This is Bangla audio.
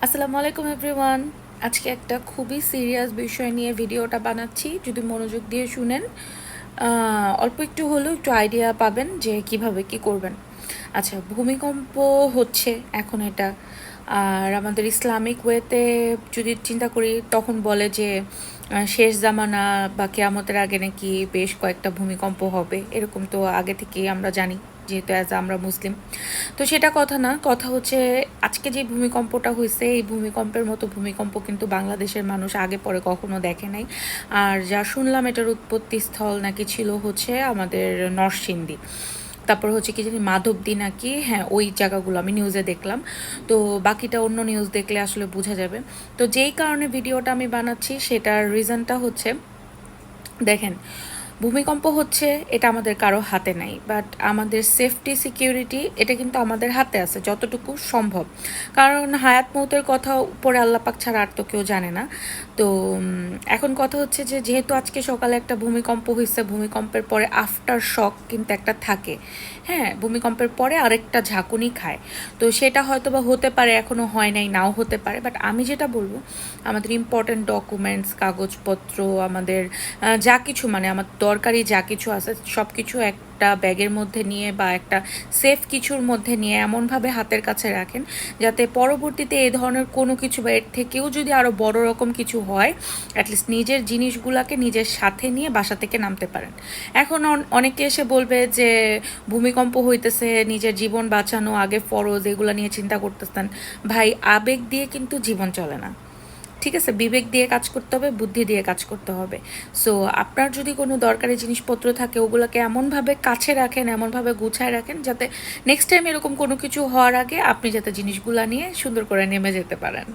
আসসালামু আলাইকুম এভরিওয়ান। আজকে একটা খুবই সিরিয়াস বিষয় নিয়ে ভিডিওটা বানাচ্ছি। যদি মনোযোগ দিয়ে শুনেন অল্প একটু হলেও একটু আইডিয়া পাবেন যে কিভাবে কি করবেন। আচ্ছা, ভূমিকম্প হচ্ছে এখন এটা, আর আমাদের ইসলামিক ওয়েতে যদি চিন্তা করি তখন বলে যে শেষ জামানা বা কেয়ামতের আগে নাকি বেশ কয়েকটা ভূমিকম্প হবে, এরকম তো আগে থেকেই আমরা জানি, যেহেতু অ্যাজ আমরা মুসলিম। তো সেটা কথা না, কথা হচ্ছে আজকে যে ভূমিকম্পটা হয়েছে এই ভূমিকম্পের মতো ভূমিকম্প কিন্তু বাংলাদেশের মানুষ আগে পরে কখনো দেখে নাই। আর যা শুনলাম এটার উৎপত্তি স্থল নাকি ছিল হচ্ছে আমাদের নরসিংদী, তারপর হচ্ছে কি জানি মাধবদী নাকি, হ্যাঁ ওই জায়গাগুলো আমি নিউজে দেখলাম। তো বাকিটা অন্য নিউজ দেখলে আসলে বোঝা যাবে। তো যেই কারণে ভিডিওটা আমি বানাচ্ছি সেটার রিজনটা হচ্ছে, দেখেন, ভূমিকম্প হচ্ছে এটা আমাদের কারো হাতে নাই, বাট আমাদের সেফটি সিকিউরিটি এটা কিন্তু আমাদের হাতে আছে যতটুকু সম্ভব। কারণ হায়াত মৌতের কথা উপরে আল্লাপাক ছাড়া আর তো কেউ জানে না। তো এখন কথা হচ্ছে যে যেহেতু আজকে সকালে একটা ভূমিকম্প হয়েছে, ভূমিকম্পের পরে আফটার শক কিন্তু একটা থাকে, হ্যাঁ, ভূমিকম্পের পরে আরেকটা ঝাঁকুনি খায়। তো সেটা হয়তো বা হতে পারে, এখনও হয় নাই, নাও হতে পারে। বাট আমি যেটা বলবো, আমাদের ইম্পর্ট্যান্ট ডকুমেন্টস, কাগজপত্র, আমাদের যা কিছু মানে আমার দরকারি যা কিছু আছে সব কিছু একটা ব্যাগের মধ্যে নিয়ে বা একটা সেফ কিছুর মধ্যে নিয়ে এমনভাবে হাতের কাছে রাখেন যাতে পরবর্তীতে এই ধরনের কোনো কিছু বা এর থেকেও যদি আরও বড় রকম কিছু হয়, অ্যাটলিস্ট নিজের জিনিসগুলোকে নিজের সাথে নিয়ে বাসা থেকে নামতে পারেন। এখন অনেকে এসে বলবে যে ভূমিকম্প হইতেছে, নিজের জীবন বাঁচানো আগে ফরজ, এগুলো নিয়ে চিন্তা করতেছেন। ভাই, আবেগ দিয়ে কিন্তু জীবন চলে না, ঠিক আছে? বিবেক দিয়ে কাজ করতে হবে, বুদ্ধি দিয়ে কাজ করতে হবে। সো আপনার যদি কোনো দরকারি জিনিসপত্র থাকে ওগুলোকে এমনভাবে কাছে রাখেন, এমনভাবে গুছায় রাখেন যাতে নেক্সট টাইম এরকম কোনো কিছু হওয়ার আগে আপনি যাতে জিনিসগুলো নিয়ে সুন্দর করে নেমে যেতে পারেন।